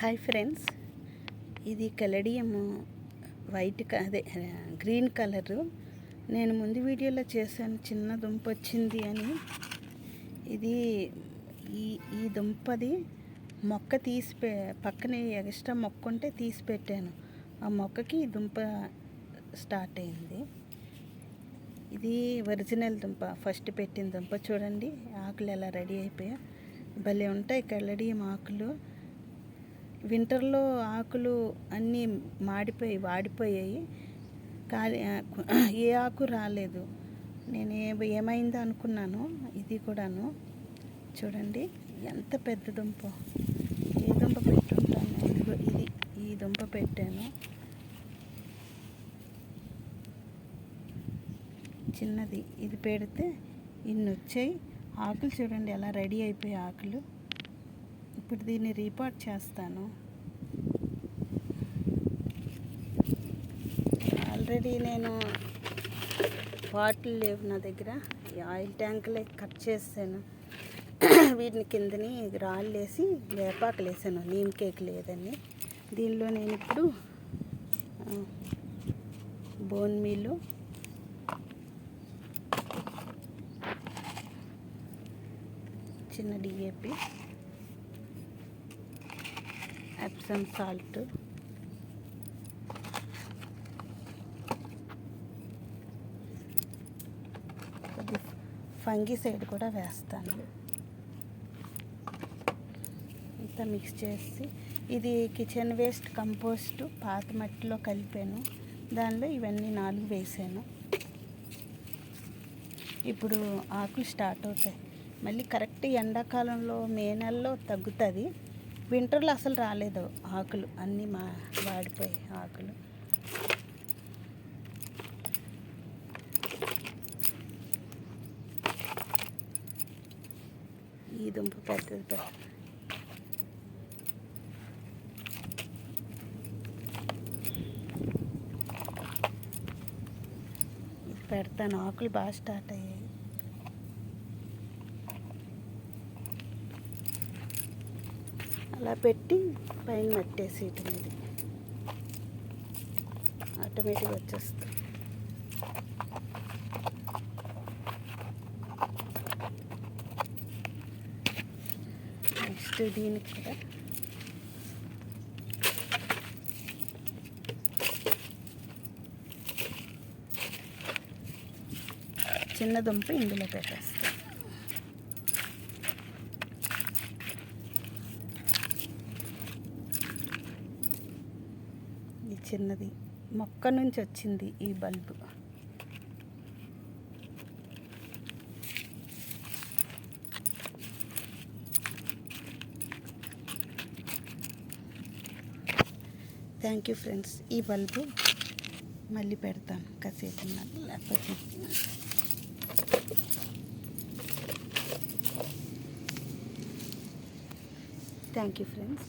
Hi friends, ఇది కెలడియము white అదే green colour. నేను ముందు వీడియోలో చేశాను చిన్న దుంప వచ్చింది అని. ఇది ఈ దుంపది మొక్క తీసి పక్కనే ఎక్స్ట్రా మొక్క ఉంటే తీసి పెట్టాను. ఆ మొక్కకి దుంప స్టార్ట్ అయింది. ఇది ఒరిజినల్ దుంప, ఫస్ట్ పెట్టిన దుంప. చూడండి ఆకులు ఎలా రెడీ అయిపోయా, భలే ఉంటాయి కెలడియం ఆకులు. వింటర్లో ఆకులు అన్నీ వాడిపోయాయి, ఏ ఆకు రాలేదు. నేను ఏమైందో అనుకున్నాను. ఇది కూడాను చూడండి ఎంత పెద్ద దుంప. ఏ దుంప పెట్టుంటాను, ఇది ఈ దుంప పెట్టాను. చిన్నది ఇది పెడితే ఇన్ని వచ్చాయి ఆకులు. చూడండి ఎలా రెడీ అయిపోయాయి ఆకులు. ఇప్పుడు దీన్ని రీపాట్ చేస్తాను. ఆల్రెడీ నేను బాటిల్ లేవు నా దగ్గర, ఈ ఆయిల్ ట్యాంకులే కట్ చేసాను. వీటిని కిందని రాళ్ళు వేసి వేపాకులు వేసాను, నీమ్ కేక్ లేదని. దీనిలో నేను ఇప్పుడు బోన్ మీలు, చిన్న డిఏపి, ఎప్సమ్ సాల్ట్, ఫంగిసైడ్ కూడా వేస్తాను. ఇంత మిక్స్ చేసి, ఇది కిచెన్ వేస్ట్ కంపోస్ట్ పాత మట్టిలో కలిపాను. దానిలో ఇవన్నీ 4 వేసాను. ఇప్పుడు ఆకులు స్టార్ట్ అవుతాయి. మళ్ళీ కరెక్ట్ ఎండాకాలంలో మే నెలలో తగ్గుతుంది. వింటర్లో అసలు రాలేదు ఆకులు, అన్నీ వాడిపోయాయి ఆకులు. ఈ దుంప పెద్దది పెడతాను. ఆకులు బాగా స్టార్ట్ అయ్యాయి. అలా పెట్టి పైన మట్టేసి ఇది ఆటోమేటిక్గా వచ్చేస్తుంది. నెక్స్ట్ దీనికి కూడా చిన్న దుంప ఇందులో పెట్టేస్తాను. ఈ చిన్నది మొక్క నుంచి వచ్చింది ఈ బల్బు. Thank you friends. ఈ బల్బు మళ్ళీ పెడతాను కాసేపు, లేకపోతే థ్యాంక్ యూ ఫ్రెండ్స్.